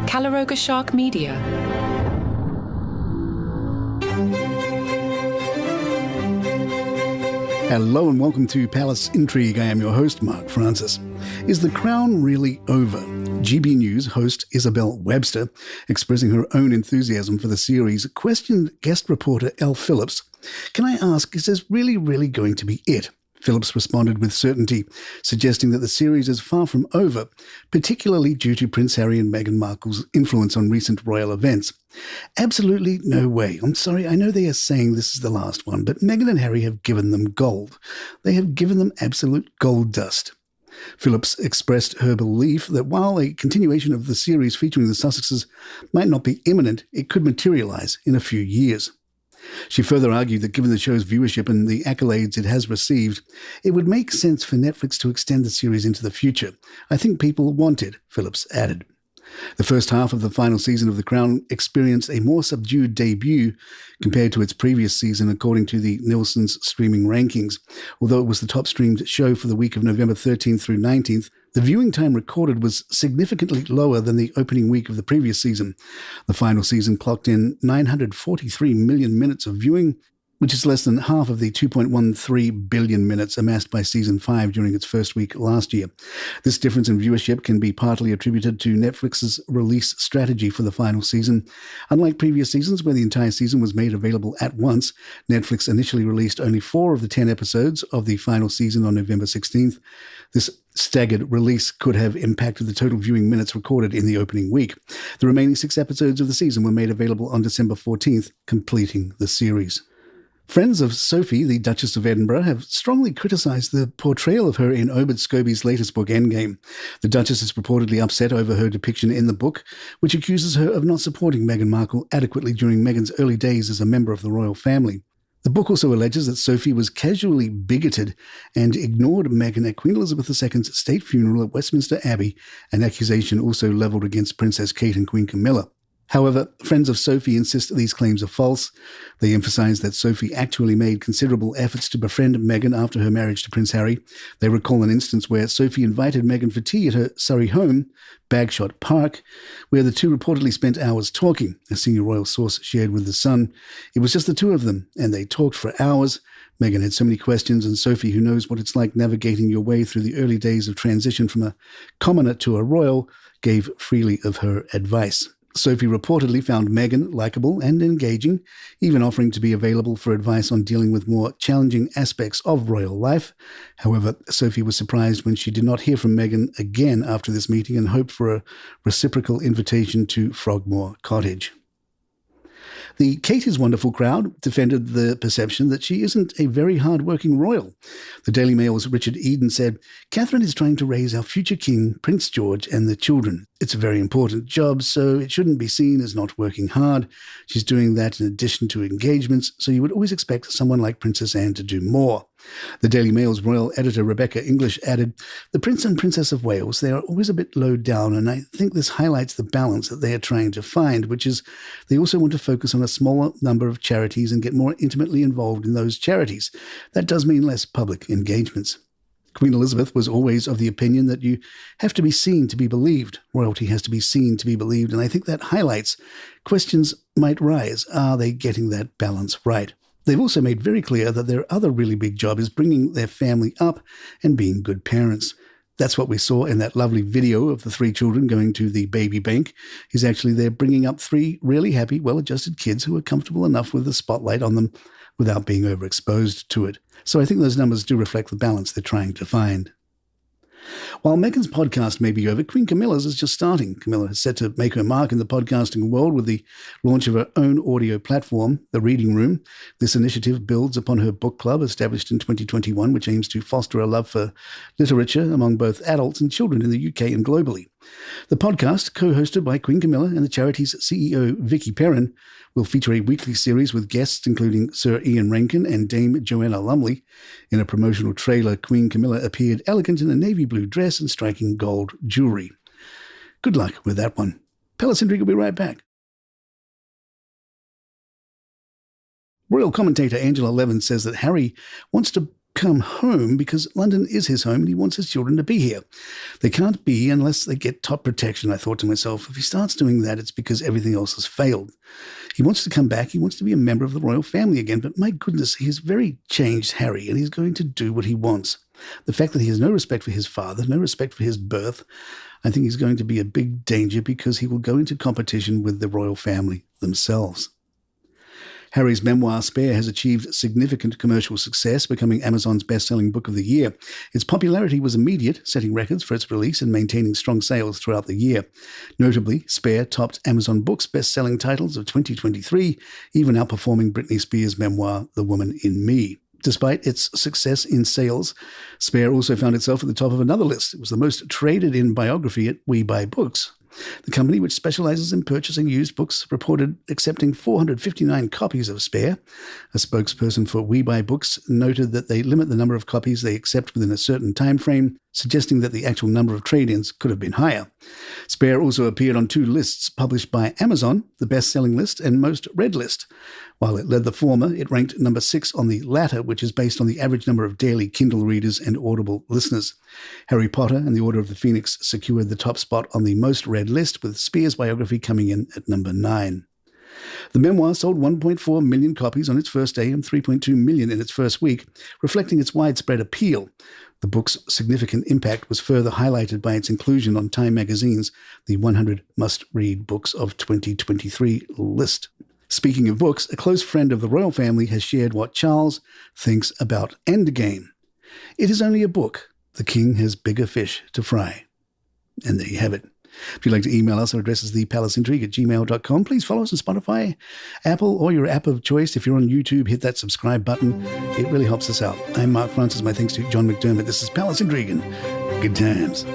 Calaroga Shark Media. Hello and welcome to Palace Intrigue. I am your host, Mark Francis. Is the crown really over? GB News host Isabel Webster, expressing her own enthusiasm for the series, questioned guest reporter Elle Phillips, "Can I ask, is this really going to be it?" Phillips responded with certainty, suggesting that the series is far from over, particularly due to Prince Harry and Meghan Markle's influence on recent royal events. "Absolutely no way. I'm sorry, I know they are saying this is the last one, but Meghan and Harry have given them gold. They have given them absolute gold dust." Phillips expressed her belief that while a continuation of the series featuring the Sussexes might not be imminent, it could materialise in a few years. She further argued that given the show's viewership and the accolades it has received, it would make sense for Netflix to extend the series into the future. "I think people want it," Phillips added. The first half of the final season of The Crown experienced a more subdued debut compared to its previous season, according to the Nielsen's streaming rankings. Although it was the top-streamed show for the week of November 13th through 19th, the viewing time recorded was significantly lower than the opening week of the previous season. The final season clocked in 943 million minutes of viewing, which is less than half of the 2.13 billion minutes amassed by Season 5 during its first week last year. This difference in viewership can be partly attributed to Netflix's release strategy for the final season. Unlike previous seasons, where the entire season was made available at once, Netflix initially released only 4 of the 10 episodes of the final season on November 16th. This staggered release could have impacted the total viewing minutes recorded in the opening week. The remaining 6 episodes of the season were made available on December 14th, completing the series. Friends of Sophie, the Duchess of Edinburgh, have strongly criticised the portrayal of her in Obert Scobie's latest book, Endgame. The Duchess is reportedly upset over her depiction in the book, which accuses her of not supporting Meghan Markle adequately during Meghan's early days as a member of the royal family. The book also alleges that Sophie was casually bigoted and ignored Meghan at Queen Elizabeth II's state funeral at Westminster Abbey, an accusation also levelled against Princess Kate and Queen Camilla. However, friends of Sophie insist these claims are false. They emphasise that Sophie actually made considerable efforts to befriend Meghan after her marriage to Prince Harry. They recall an instance where Sophie invited Meghan for tea at her Surrey home, Bagshot Park, where the two reportedly spent hours talking, a senior royal source shared with The Sun. "It was just the two of them, and they talked for hours. Meghan had so many questions, and Sophie, who knows what it's like navigating your way through the early days of transition from a commoner to a royal, gave freely of her advice." Sophie reportedly found Meghan likeable and engaging, even offering to be available for advice on dealing with more challenging aspects of royal life. However, Sophie was surprised when she did not hear from Meghan again after this meeting and hoped for a reciprocal invitation to Frogmore Cottage. The Kate is Wonderful crowd defended the perception that she isn't a very hard-working royal. The Daily Mail's Richard Eden said, "Catherine is trying to raise our future king, Prince George, and the children. It's a very important job, so it shouldn't be seen as not working hard. She's doing that in addition to engagements, so you would always expect someone like Princess Anne to do more." The Daily Mail's royal editor Rebecca English added, "The Prince and Princess of Wales, they are always a bit low down, and I think this highlights the balance that they are trying to find, which is they also want to focus on a smaller number of charities and get more intimately involved in those charities. That does mean less public engagements." Queen Elizabeth was always of the opinion that you have to be seen to be believed. Royalty has to be seen to be believed, and I think that highlights questions might rise. Are they getting that balance right? They've also made very clear that their other really big job is bringing their family up and being good parents. That's what we saw in that lovely video of the 3 children going to the baby bank. Is actually they're bringing up 3 really happy, well-adjusted kids who are comfortable enough with the spotlight on them without being overexposed to it. So I think those numbers do reflect the balance they're trying to find. While Meghan's podcast may be over, Queen Camilla's is just starting. Camilla is set to make her mark in the podcasting world with the launch of her own audio platform, The Reading Room. This initiative builds upon her book club established in 2021, which aims to foster a love for literature among both adults and children in the UK and globally. The podcast, co-hosted by Queen Camilla and the charity's CEO Vicky Perrin, will feature a weekly series with guests including Sir Ian Rankin and Dame Joanna Lumley. In a promotional trailer, Queen Camilla appeared elegant in a navy blue dress and striking gold jewellery. Good luck with that one. Palace Intrigue will be right back. Royal commentator Angela Levin says that Harry wants to come home because London is his home and he wants his children to be here. They can't be unless they get top protection, I thought to myself. If he starts doing that, it's because everything else has failed. He wants to come back. He wants to be a member of the royal family again. But my goodness, he's very changed Harry, and he's going to do what he wants. The fact that he has no respect for his father, no respect for his birth, I think he's going to be a big danger because he will go into competition with the royal family themselves. Harry's memoir, Spare, has achieved significant commercial success, becoming Amazon's best-selling book of the year. Its popularity was immediate, setting records for its release and maintaining strong sales throughout the year. Notably, Spare topped Amazon Books' best-selling titles of 2023, even outperforming Britney Spears' memoir, The Woman in Me. Despite its success in sales, Spare also found itself at the top of another list. It was the most traded-in biography at We Buy Books. The company, which specializes in purchasing used books, reported accepting 459 copies of Spare. A spokesperson for We Buy Books noted that they limit the number of copies they accept within a certain time frame, suggesting that the actual number of trade-ins could have been higher. Spare also appeared on 2 lists published by Amazon, the best-selling list and most read list. While it led the former, it ranked number 6 on the latter, which is based on the average number of daily Kindle readers and Audible listeners. Harry Potter and the Order of the Phoenix secured the top spot on the most read list, with Spears' biography coming in at number 9. The memoir sold 1.4 million copies on its first day and 3.2 million in its first week, reflecting its widespread appeal. The book's significant impact was further highlighted by its inclusion on Time magazine's The 100 Must-Read Books of 2023 list. Speaking of books, a close friend of the royal family has shared what Charles thinks about Endgame. It is only a book. The king has bigger fish to fry. And there you have it. If you'd like to email us, our address is thepalaceintrigue@gmail.com. Please follow us on Spotify, Apple, or your app of choice. If you're on YouTube, hit that subscribe button. It really helps us out. I'm Mark Francis. My thanks to John McDermott. This is Palace Intrigue, and good times.